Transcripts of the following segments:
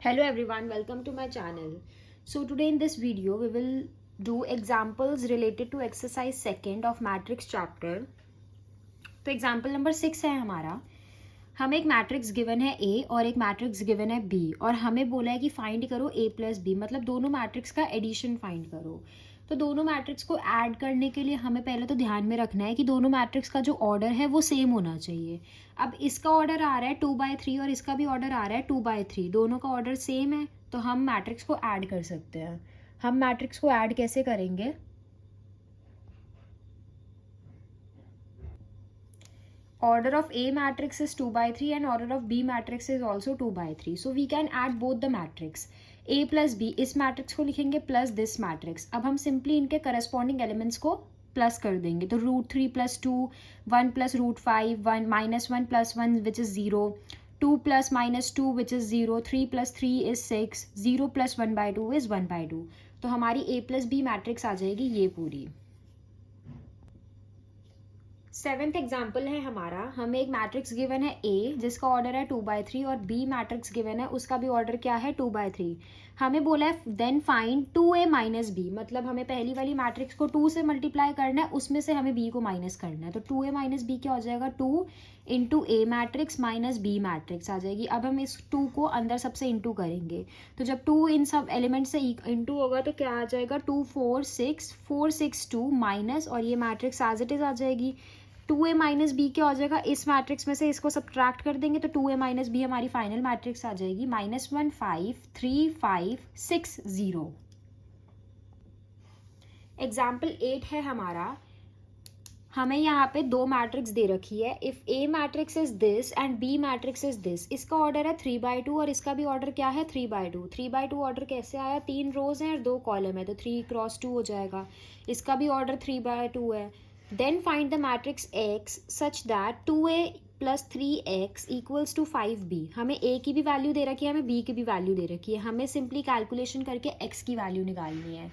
Hello everyone, welcome to my channel. So today in this video we will do examples related to exercise second of matrix chapter. तो example number 6 है हमारा. हमें एक matrix given है A और एक matrix given है B और हमें बोला है कि फाइंड करो A प्लस B, मतलब दोनों मैट्रिक्स का एडिशन फाइंड करो. तो दोनों मैट्रिक्स को ऐड करने के लिए हमें पहले तो ध्यान में रखना है कि दोनों मैट्रिक्स का जो ऑर्डर है वो सेम होना चाहिए. अब इसका ऑर्डर आ रहा है 2/3 और इसका भी ऑर्डर आ रहा है 2/3, दोनों का ऑर्डर सेम है तो हम मैट्रिक्स को ऐड कर सकते हैं. हम मैट्रिक्स को ऐड कैसे करेंगे? Order of A matrix is 2/3 and order of B matrix is also 2/3. So we can add both the matrix. A plus B, इस मैट्रिक्स को लिखेंगे प्लस दिस मैट्रिक्स. अब हम सिंपली इनके करस्पॉन्डिंग एलिमेंट्स को प्लस कर देंगे. तो √3 + 2, 1 + √5, 1 -1 + 1 which is 0, 2 + -2 which is 0, 3 + 3 is 6, 0 + 1/2 is 1/2. तो हमारी A plus B मैट्रिक्स आ जाएगी ये पूरी. सेवेंथ एग्जाम्पल है हमारा. हमें एक मैट्रिक्स गिवन है A जिसका ऑर्डर है 2/3 और B मैट्रिक्स गिवन है उसका भी ऑर्डर क्या है 2/3. हमें बोला है देन फाइंड 2A - B, मतलब हमें पहली वाली मैट्रिक्स को 2 से मल्टीप्लाई करना है, उसमें से हमें B को माइनस करना है. तो 2A - B क्या हो जाएगा? 2 × A matrix minus B matrix आ जाएगी. अब हम इस 2 को अंदर सबसे इंटू करेंगे. तो जब 2 इन सब एलिमेंट से इंटू होगा तो क्या आ जाएगा? 2 4 6 4 6 2 माइनस, और ये मैट्रिक्स एज इट इज आ जाएगी. 2A - B क्या हो जाएगा? इस मैट्रिक्स में से इसको सब्ट्रैक्ट कर देंगे तो 2A - B हमारी फाइनल मैट्रिक्स आ जाएगी. -1 5 3 5 6 0. एग्जाम्पल 8 है हमारा. हमें यहाँ पे दो मैट्रिक्स दे रखी है. If A matrix is this and B matrix is this. इसका ऑर्डर है 3/2 और इसका भी ऑर्डर क्या है 3/2. 3/2 ऑर्डर कैसे आया? 3 रोज हैं और 2 कॉलम है तो 3 × 2 हो जाएगा. इसका भी ऑर्डर 3/2 है. Then find the matrix X such that 2A + 3X = 5B. हमें A की भी वैल्यू दे रखी है, हमें B की भी वैल्यू दे रखी है. हमें सिंपली कैलकुलेशन करके X की वैल्यू निकालनी है.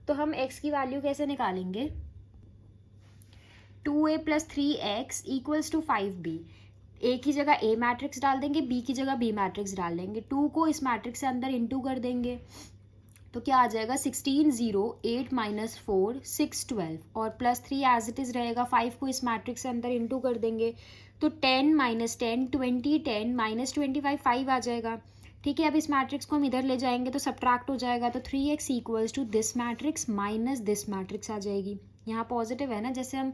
तो हम X की वैल्यू कैसे निकालेंगे? 2A + 3X = 5B. A की जगह A मैट्रिक्स डाल देंगे, B की जगह B मैट्रिक्स डाल देंगे. 2 को इस मैट्रिक्स से अंदर इंटू कर देंगे तो क्या आ जाएगा? 16 0 8 - 4 6 12 और +3 एज इट इज़ रहेगा. 5 को इस मैट्रिक्स से अंदर इंटू कर देंगे तो 10 - 10 20 10 - 25 5 आ जाएगा. ठीक है. अब इस मैट्रिक्स को हम इधर ले जाएंगे तो सब्ट्रैक्ट हो जाएगा. तो 3x = this matrix minus this matrix आ जाएगी. यहाँ पॉजिटिव है ना, जैसे हम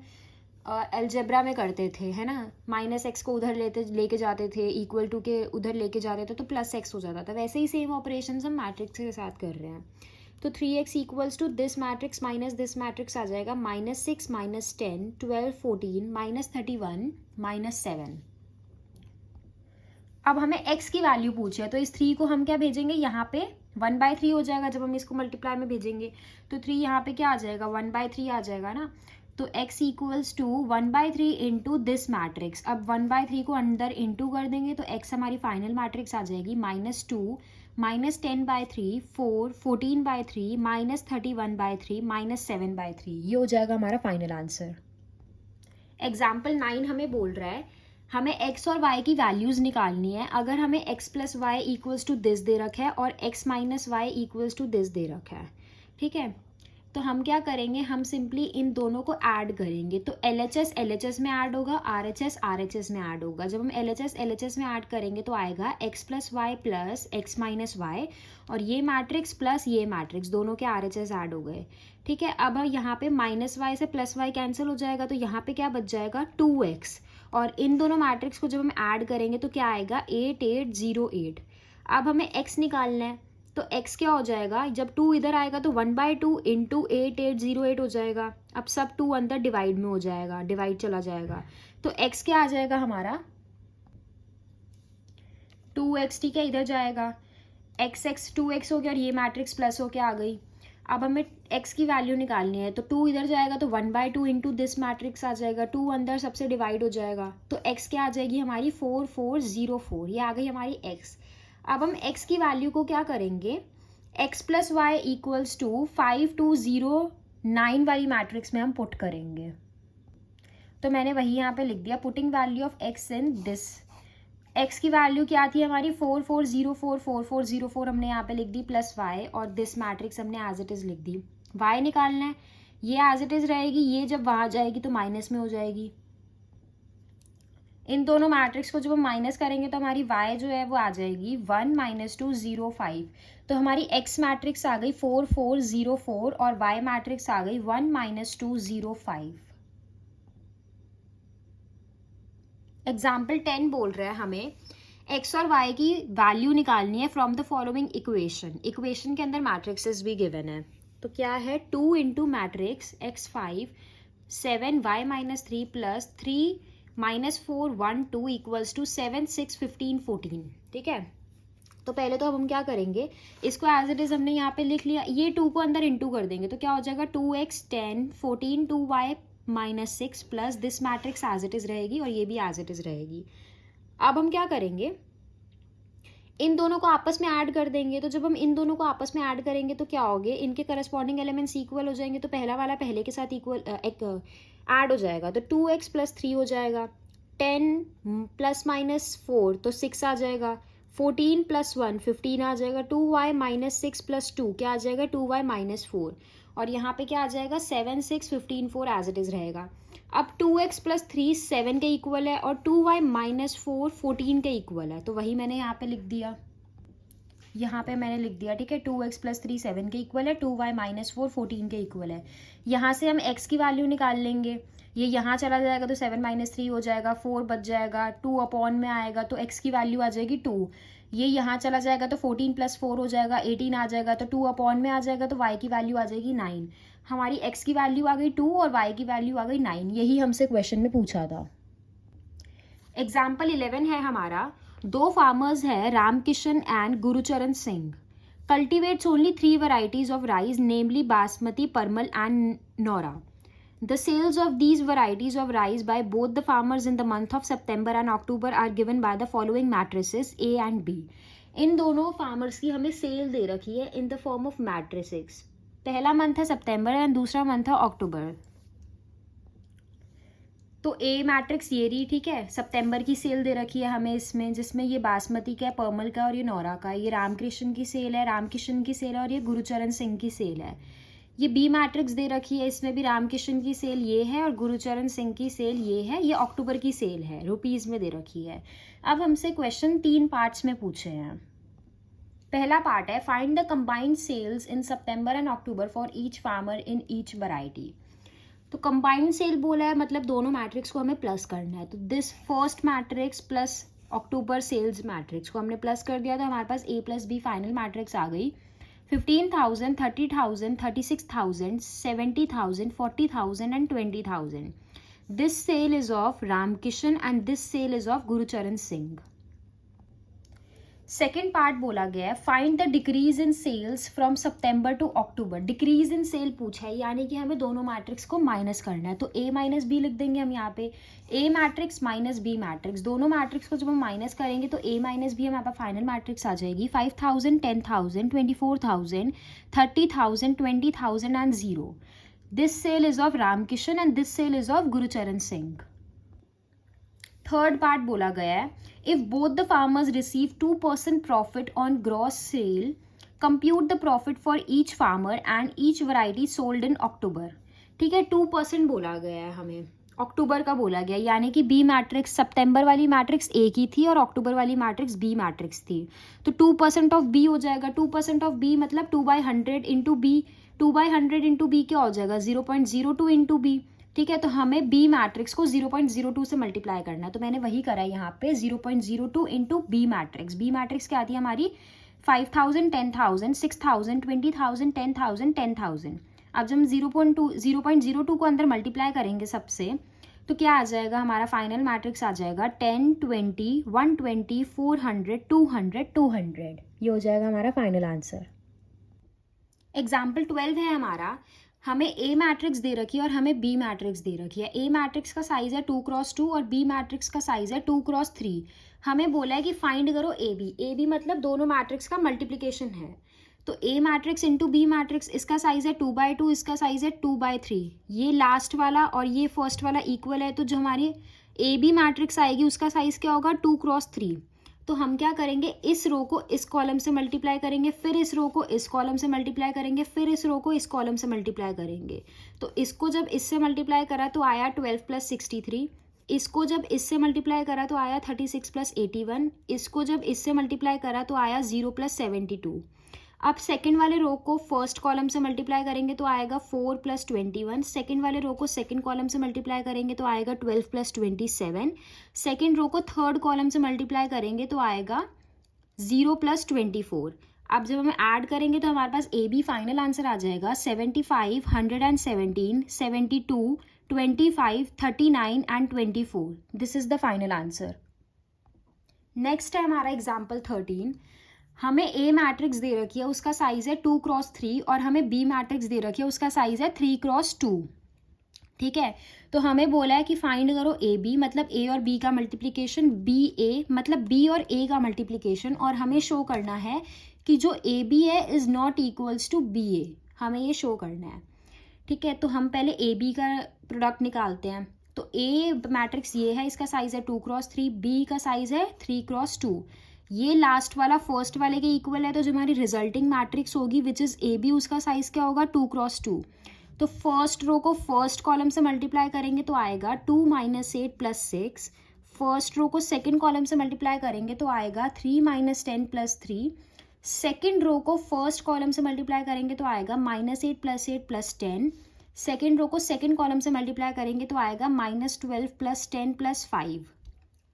अलजेब्रा में करते थे, है ना. -x को उधर लेके जाते थे, = के उधर लेके जाते थे तो +x हो जाता था. वैसे ही सेम ऑपरेशंस हम मैट्रिक्स के साथ कर रहे हैं. तो 3x = this matrix minus this matrix आ जाएगा. -6 - 10 12 14 -31 -7. अब हमें x की वैल्यू पूछी है तो इस 3 को हम क्या भेजेंगे? यहाँ पे 1/3 हो जाएगा जब हम इसको मल्टीप्लाई में भेजेंगे. तो 3 यहाँ पे क्या आ जाएगा? 1/3 आ जाएगा ना. तो x = 1/3 × दिस मैट्रिक्स. अब 1/3 को अंदर इंटू कर देंगे तो x हमारी फाइनल मैट्रिक्स आ जाएगी. -2 -10/3 4 14/3 -31/3 -7/3. ये हो जाएगा हमारा फाइनल आंसर. एग्जाम्पल 9 हमें बोल रहा है हमें x और y की वैल्यूज़ निकालनी है. अगर हमें x + y = दिस दे रखा है और x - y = दिस दे रखा है. ठीक है. तो हम क्या करेंगे? हम सिंपली इन दोनों को ऐड करेंगे. तो LHS LHS में ऐड होगा, RHS RHS में ऐड होगा. जब हम LHS LHS में ऐड करेंगे तो आएगा x + y + x - y और ये मैट्रिक्स प्लस ये मैट्रिक्स दोनों के RHS ऐड हो गए. ठीक है. अब यहाँ पे -y से +y कैंसिल हो जाएगा तो यहाँ पे क्या बच जाएगा? 2x. और इन दोनों मैट्रिक्स को जब हम ऐड करेंगे तो क्या आएगा? 8 8 0 8. अब हमें x निकालना है तो x क्या हो जाएगा? जब 2 इधर आएगा तो 1/2 × 8 8 0 8 हो जाएगा. अब सब 2 अंदर डिवाइड में हो जाएगा, डिवाइड चला जाएगा. तो x क्या आ जाएगा हमारा? 2x. ठीक है. इधर जाएगा x 2x हो गया और ये मैट्रिक्स प्लस होके आ गई. अब हमें x की वैल्यू निकालनी है तो 2 इधर जाएगा तो 1/2 × दिस मैट्रिक्स आ जाएगा. 2 अंदर सबसे डिवाइड हो जाएगा तो x क्या आ जाएगी हमारी? 4 4 0 4. ये आ गई हमारी x. अब हम x की वैल्यू को क्या करेंगे? x + y = 5 2 0 9 वाली मैट्रिक्स में हम पुट करेंगे. तो मैंने वही यहाँ पे लिख दिया, putting value of x in this x की वैल्यू क्या थी हमारी 4404 हमने यहाँ पे लिख दी प्लस y, और दिस मैट्रिक्स हमने एज इट इज़ लिख दी। y निकालना है, ये एज इट इज़ रहेगी, ये जब वहाँ जाएगी तो माइनस में हो जाएगी। इन दोनों मैट्रिक्स को जब हम माइनस करेंगे तो हमारी y जो है वो आ जाएगी 1 - 2 0 5। तो हमारी x मैट्रिक्स आ गई 4404 और y मैट्रिक्स आ गई 1 - 2 0 5। एग्जाम्पल 10 बोल रहा है हमें x और y की वैल्यू निकालनी है from the following equation. Equation के अंदर मैट्रिक्सेस भी गिवन है, तो क्या है 2 into matrix x5 7 y - 3 plus 3 -4 1 2 equals to 7 6 15 14। ठीक है, तो पहले तो अब हम क्या करेंगे, इसको एज इट इज हमने यहाँ पे लिख लिया, ये 2 को अंदर इंटू कर देंगे तो क्या हो जाएगा 2x 10 14 2y -6 plus this matrix as it is रहेगी और ये भी एज इट इज रहेगी। अब हम क्या करेंगे, इन दोनों को आपस में ऐड कर देंगे। तो जब हम इन दोनों को आपस में ऐड करेंगे तो क्या होगे, इनके करस्पॉन्डिंग एलिमेंट्स इक्वल हो जाएंगे, तो पहला वाला पहले के साथ इक्वल ऐड हो जाएगा, तो 2x + 3 हो जाएगा, 10 ± 4 तो 6 आ जाएगा, 14 + 1 15 आ जाएगा, 2y - 6 + 2 क्या आ जाएगा 2y - 4, और यहाँ पे क्या आ जाएगा 7 6 15 4 एज इट इज रहेगा। अब 2x + 3 7 के इक्वल है और 2y - 4 14 के इक्वल है, तो वही मैंने यहाँ पे लिख दिया, यहाँ पे मैंने लिख दिया। ठीक है, 2x + 3 7 के इक्वल है, 2y - 4 14 के इक्वल है। यहाँ से हम x की वैल्यू निकाल लेंगे, ये यहाँ चला जाएगा तो 7 - 3 हो जाएगा, 4 बच जाएगा, 2 अपॉन में आएगा तो x की वैल्यू आ जाएगी 2, ये यहाँ चला जाएगा तो 14 + 4 हो जाएगा, 18 आ जाएगा, तो 2 अपॉन में आ जाएगा तो y की वैल्यू आ जाएगी 9। हमारी x की वैल्यू आ गई 2 और y की वैल्यू आ गई 9, यही हमसे क्वेश्चन में पूछा था। एग्जाम्पल 11 है हमारा, 2 फार्मर्स है Ramkishan and Gurucharan Singh, cultivates only 3 varieties of rice, namely basmati, Parmal and Naura. The sales of these varieties of rice by both the farmers in the month of September and October are given by the following matrices A and B। इन दोनों farmers की हमें cell दे रखी है in the form of matrices. पहला month है सितंबर and दूसरा month है अक्टूबर। तो ए मैट्रिक्स ये रही, ठीक है, सितंबर की सेल दे रखी है हमें इसमें, जिसमें ये बासमती का है, परमल का और ये नौरा का, ये रामकृष्ण की सेल है, रामकिशन की सेल है और ये गुरुचरण सिंह की सेल है। ये बी मैट्रिक्स दे रखी है, इसमें भी रामकिशन की सेल ये है और गुरुचरण सिंह की सेल ये है, ये अक्टूबर की सेल है, रुपीज़ में दे रखी है। अब हमसे क्वेश्चन 3 पार्ट्स में पूछे हैं। पहला पार्ट है find the combined sales in September and October for each farmer in each variety. तो कंबाइंड सेल बोला है, मतलब दोनों मैट्रिक्स को हमें प्लस करना है, तो this first matrix plus October sales matrix को हमने प्लस कर दिया, तो हमारे पास A + B फाइनल मैट्रिक्स आ गई 15,000 30,000 36,000 70,000 40,000 and 20,000। This sale is of Ramkishan and this sale is of Gurucharan Singh। Second part बोला गया है find the decrease in sales from September to October. Decrease in sale पूछा है, यानी कि हमें दोनों मैट्रिक्स को माइनस करना है, तो A - B लिख देंगे हम यहाँ पे, A matrix minus B matrix, दोनों मैट्रिक्स को जब हम माइनस करेंगे तो A - B हमारे पास फाइनल मैट्रिक्स आ जाएगी 5,000 10,000 24,000 30,000 20,000 and 0। This sale is of Ramkishan and this sale is of Gurucharan Singh. Third part बोला गया है if both the farmers receive 2% profit on gross sale compute the profit for each farmer and each variety sold in October. ठीक है, 2% बोला गया है हमें, अक्टूबर का बोला गया, यानी कि बी मैट्रिक्स सितंबर वाली मैट्रिक्स ए की थी और अक्टूबर वाली मैट्रिक्स बी मैट्रिक्स थी, तो 2% ऑफ बी हो जाएगा। 2% ऑफ बी मतलब 2/100 इंटू बी, 2/100 इंटू बी क्या हो जाएगा 0.02 इंटू बी। ठीक है, तो हमें बी मैट्रिक्स को 0.02 से मल्टीप्लाई करना है, तो मैंने वही करा है यहाँ पे 0.02 into B matrix. B matrix क्या आती है हमारी 5,000 10,000 6,000 20,000 10,000 10,000। अब जब हम 0.02 को अंदर मल्टीप्लाई करेंगे सबसे, तो क्या आ जाएगा हमारा फाइनल मैट्रिक्स आ जाएगा 10 20 120 400 200 200। ये हो जाएगा हमारा फाइनल आंसर। एग्जाम्पल 12 है हमारा, हमें ए मैट्रिक्स दे रखी है और हमें बी मैट्रिक्स दे रखी है। ए मैट्रिक्स का साइज है 2x2 और बी मैट्रिक्स का साइज है 2x3। हमें बोला है कि फाइंड करो ए बी मतलब दोनों मैट्रिक्स का मल्टीप्लिकेशन है, तो ए मैट्रिक्स इंटू बी मैट्रिक्स, इसका साइज है 2/2, इसका साइज है 2/3। ये लास्ट वाला और ये फर्स्ट वाला इक्वल है, तो जो हमारी ए बी मैट्रिक्स आएगी, उसका साइज क्या होगा 2x3। तो हम क्या करेंगे, इस रो को इस कॉलम से मल्टीप्लाई करेंगे, फिर इस रो को इस कॉलम से मल्टीप्लाई करेंगे, फिर इस रो को इस कॉलम से मल्टीप्लाई करेंगे। तो इसको जब इससे मल्टीप्लाई करा तो आया 12 + 63, इसको जब इससे मल्टीप्लाई करा तो आया 36 + 81, इसको जब इससे मल्टीप्लाई करा तो आया 0 + 72। अब सेकंड वाले रो को फर्स्ट कॉलम से मल्टीप्लाई करेंगे तो आएगा 4 + 21, सेकंड वाले रो को सेकंड कॉलम से मल्टीप्लाई करेंगे तो आएगा 12 + 27, सेकंड रो को थर्ड कॉलम से मल्टीप्लाई करेंगे तो आएगा 0 + 24। अब जब हम ऐड करेंगे तो हमारे पास ए बी फाइनल आंसर आ जाएगा 75, 117, 72, 25, 39 and 24। This is the final answer. Next है हमारा एग्जाम्पल 13। हमें ए मैट्रिक्स दे रखी है, उसका साइज है 2x3 और हमें बी मैट्रिक्स दे रखी है, उसका साइज है 3x2। ठीक है, तो हमें बोला है कि फाइंड करो ए बी मतलब ए और बी का मल्टीप्लिकेशन, बी ए मतलब बी और ए का मल्टीप्लिकेशन, और हमें शो करना है कि जो ए बी है is not equals to B A, हमें ये शो करना है। ठीक है, तो हम पहले ए बी का प्रोडक्ट निकालते हैं। तो ए मैट्रिक्स ये है, इसका साइज है 2x3, बी का साइज है 3x2। ये लास्ट वाला फर्स्ट वाले के इक्वल है, तो जो हमारी रिजल्टिंग मैट्रिक्स होगी विच इज ए बी, उसका साइज क्या होगा 2x2। तो फर्स्ट रो को फर्स्ट कॉलम से मल्टीप्लाई करेंगे तो आएगा 2 - 8 + 6, फर्स्ट रो को सेकंड कॉलम से मल्टीप्लाई करेंगे तो आएगा 3 - 10 + 3, सेकंड रो को फर्स्ट कॉलम से मल्टीप्लाई करेंगे तो आएगा -8 + 8 + 10, सेकंड रो को सेकंड कॉलम से मल्टीप्लाई करेंगे तो आएगा -12 + 10 + 5।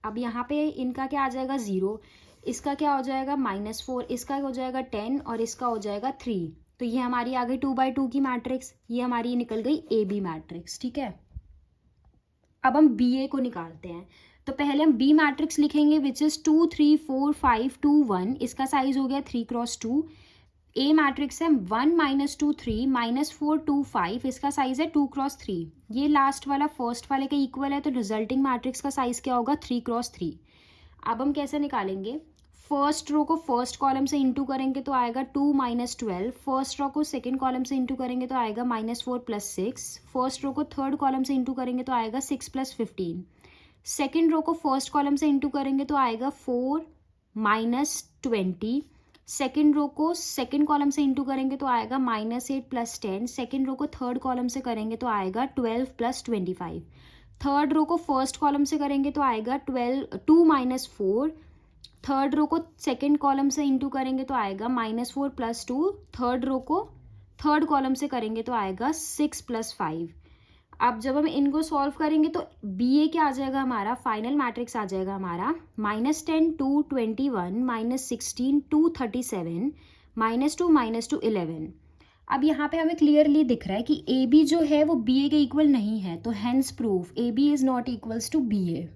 अब यहाँ पे इनका क्या आ जाएगा 0, इसका क्या हो जाएगा -4, इसका हो जाएगा 10 और इसका हो जाएगा 3। तो ये हमारी आ गई 2x2 की मैट्रिक्स, ये हमारी निकल गई ए बी मैट्रिक्स। ठीक है, अब हम बी ए को निकालते हैं। तो पहले हम बी मैट्रिक्स लिखेंगे विच इज 2 3 4 5 2 1, इसका साइज हो गया 3x2। ए मैट्रिक्स है 1 - 2 3 -4 2 5, इसका साइज है 2x3। ये लास्ट वाला फर्स्ट वाले के इक्वल है, तो रिजल्टिंग मैट्रिक्स का साइज क्या होगा 3x3। अब हम कैसे निकालेंगे, फर्स्ट रो को फर्स्ट कॉलम से इंटू करेंगे तो आएगा 2 - 12, फर्स्ट रो को सेकंड कॉलम से इंटू करेंगे तो आएगा -4 + 6, फर्स्ट रो को थर्ड कॉलम से इंटू करेंगे तो आएगा 6 + 15, सेकंड रो को फर्स्ट कॉलम से इंटू करेंगे तो आएगा 4 - 20, सेकंड रो को सेकंड कॉलम से इंटू करेंगे तो आएगा -8 + 10, सेकंड रो को थर्ड कॉलम से करेंगे तो आएगा 12 + 25, थर्ड रो को फर्स्ट कॉलम से करेंगे तो आएगा 2 - 4, थर्ड रो को सेकंड कॉलम से इंटू करेंगे तो आएगा -4 + 2, थर्ड रो को थर्ड कॉलम से करेंगे तो आएगा 6 + 5। अब जब हम इनको सॉल्व करेंगे तो बी ए क्या आ जाएगा हमारा, फाइनल मैट्रिक्स आ जाएगा हमारा -10 2 21, -16 2 37, -2 -2 11। अब यहाँ पे हमें क्लियरली दिख रहा है कि ए बी जो है वो बी ए के इक्वल नहीं है, तो hence proof A B is not equals to B A.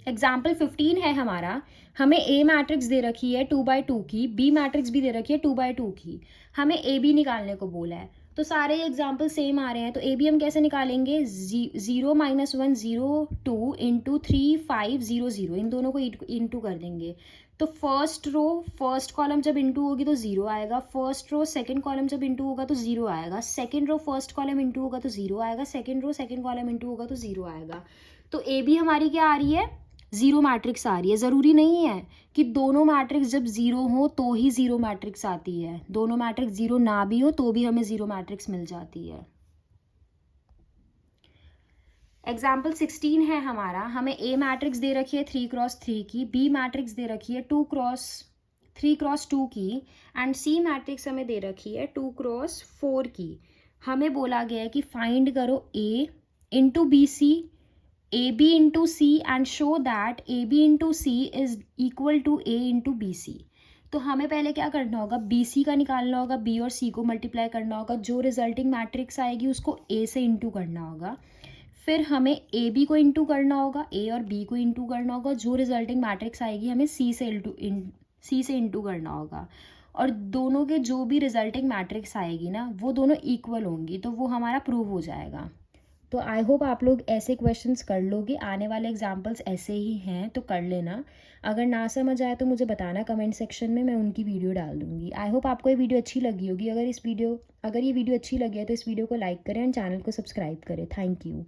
Example 15 है हमारा, हमें ए मैट्रिक्स दे रखी है 2x2 की, बी मैट्रिक्स भी दे रखी है 2x2 की, हमें ए बी निकालने को बोला है। तो सारे एग्जाम्पल सेम आ रहे हैं, तो ए बी हम कैसे निकालेंगे, 0 - 1 0 2 इंटू 3 5 0 0, इन दोनों को इंटू कर देंगे। तो फर्स्ट रो फर्स्ट कॉलम जब इंटू होगी तो 0 आएगा, फर्स्ट रो सेकंड कॉलम जब इंटू होगा तो 0 आएगा, second row first column into होगा तो 0 आएगा, second row second column into होगा तो 0 आएगा। तो ए बी हमारी क्या आ रही है, 0 मैट्रिक्स आ रही है। ज़रूरी नहीं है कि दोनों मैट्रिक्स जब 0 हो तो ही 0 मैट्रिक्स आती है, दोनों मैट्रिक्स 0 ना भी हो तो भी हमें 0 मैट्रिक्स मिल जाती है। एग्जाम्पल 16 है हमारा, हमें ए मैट्रिक्स दे रखी है 3x3 की, बी मैट्रिक्स दे रखी है 3x2 की, एंड सी मैट्रिक्स हमें दे रखी है 2x4 की। हमें बोला गया है कि फाइंड करो A into B C, A B into C and show that A B into C is equal to A into B C. तो हमें पहले क्या करना होगा, बी सी का निकालना होगा, बी और सी को मल्टीप्लाई करना होगा, जो रिजल्टिंग मैट्रिक्स आएगी उसको ए से इंटू करना होगा, फिर हमें ए बी को इंटू करना होगा, ए और बी को इंटू करना होगा, जो रिजल्टिंग मैट्रिक्स आएगी हमें सी से इंटू करना होगा, और दोनों के जो भी रिजल्टिंग मैट्रिक्स आएगी ना वो दोनों इक्वल होंगी, तो वो हमारा प्रूव हो जाएगा। तो आई होप आप लोग ऐसे क्वेश्चंस कर लोगे, आने वाले एग्जाम्पल्स ऐसे ही हैं तो कर लेना। अगर ना समझ आए तो मुझे बताना कमेंट सेक्शन में, मैं उनकी वीडियो डाल दूँगी। आई होप आपको ये वीडियो अच्छी लगी होगी। अगर ये वीडियो अच्छी लगी है तो इस वीडियो को लाइक करें एंड चैनल को सब्सक्राइब करें। Thank you.